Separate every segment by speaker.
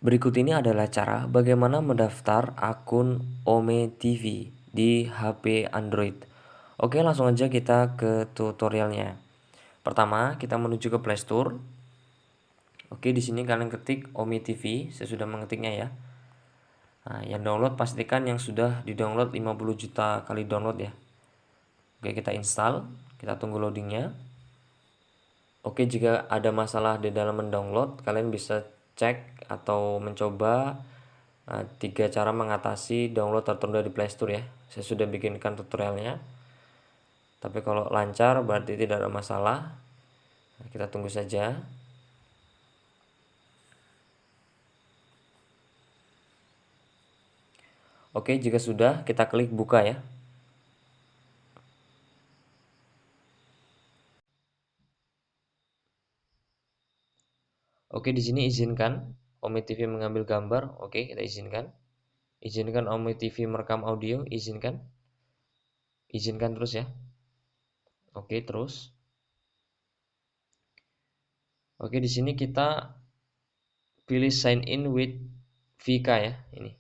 Speaker 1: Berikut ini adalah cara bagaimana mendaftar akun Ome TV di HP Android. Oke, langsung aja kita ke tutorialnya. Pertama, kita menuju ke Play Store. Oke, di sini kalian ketik Ome TV, saya sudah mengetiknya ya. Nah, yang download pastikan yang sudah di-download 50 juta kali download ya. Oke, kita install, kita tunggu loadingnya. Oke, jika ada masalah di dalam mendownload, kalian bisa cek atau mencoba 3 cara mengatasi download tertunda di Play Store ya. Saya sudah bikinkan tutorialnya. Tapi kalau lancar berarti tidak ada masalah. Kita tunggu saja. Oke, jika sudah kita klik buka ya. Oke, di sini izinkan Ome TV mengambil gambar. Oke, kita izinkan. Izinkan Ome TV merekam audio, izinkan. Izinkan terus ya. Oke, terus. Oke, di sini kita pilih sign in with VK ya, ini.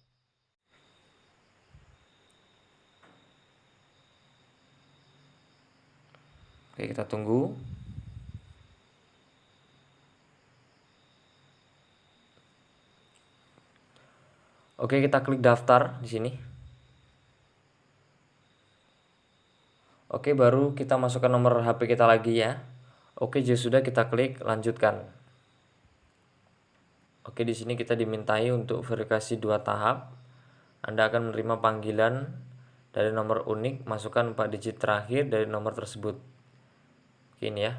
Speaker 1: Oke, kita tunggu. Oke, kita klik daftar di sini. Oke, baru kita masukkan nomor HP kita lagi ya. Oke, jika sudah kita klik lanjutkan. Oke, di sini kita dimintai untuk verifikasi 2 tahap. Anda akan menerima panggilan dari nomor unik, masukkan 4 digit terakhir dari nomor tersebut. Oke, ini ya.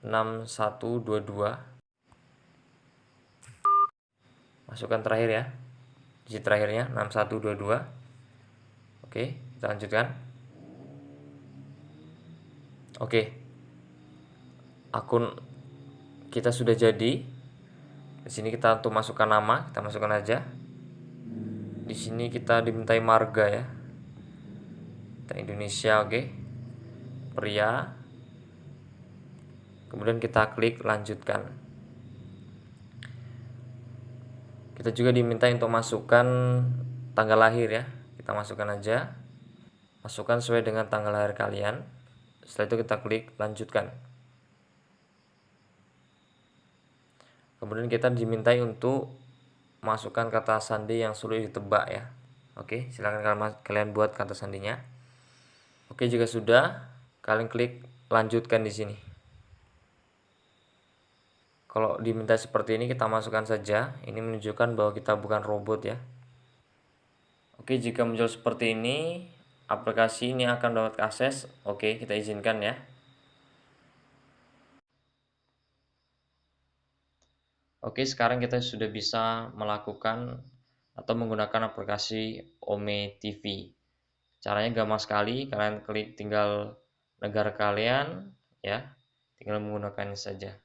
Speaker 1: 6122. Masukkan terakhir ya. Digit terakhirnya 6122. Oke, kita lanjutkan. Oke. Akun kita sudah jadi. Di sini kita untuk masukkan nama, kita masukkan aja. Di sini kita dimintai marga ya. Kita Indonesia, oke. Pria. Kemudian kita klik lanjutkan. Kita juga diminta untuk masukkan tanggal lahir ya. Kita masukkan aja. Masukkan sesuai dengan tanggal lahir kalian. Setelah itu kita klik lanjutkan. Kemudian kita dimintai untuk masukkan kata sandi yang sulit ditebak ya. Oke, silakan kalian buat kata sandinya. Oke, jika sudah, kalian klik lanjutkan di sini. Kalau diminta seperti ini kita masukkan saja. Ini menunjukkan bahwa kita bukan robot ya. Oke, jika muncul seperti ini, aplikasi ini akan dapat akses. Oke, kita izinkan ya. Oke, sekarang kita sudah bisa melakukan atau menggunakan aplikasi Ome TV. Caranya gampang sekali, kalian klik tinggal negara kalian ya, tinggal menggunakannya saja.